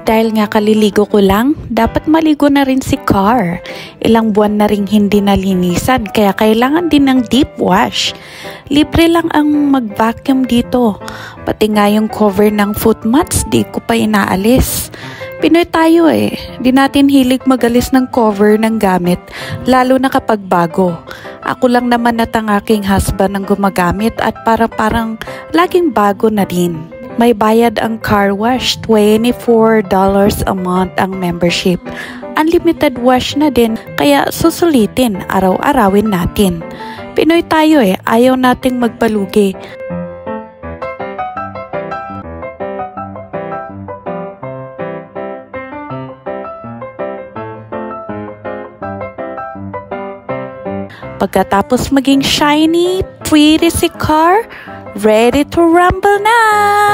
Dahil nga kaliligo ko lang, dapat maligo na rin si Car. Ilang buwan na rin hindi nalinisan, kaya kailangan din ng deep wash. Libre lang ang mag-vacuum dito. Pati nga yung cover ng foot mats, di ko pa inaalis. Pinoy tayo di natin hilig magalis ng cover ng gamit, lalo na kapag bago. Ako lang naman at ang aking husband ang gumagamit at parang laging bago na din. May bayad ang car wash, $24 a month ang membership. Unlimited wash na din, kaya susulitin, araw-arawin natin. Pinoy tayo ayaw nating magpalugi. Pagkatapos maging shiny, pretty si Car, ready to rumble na!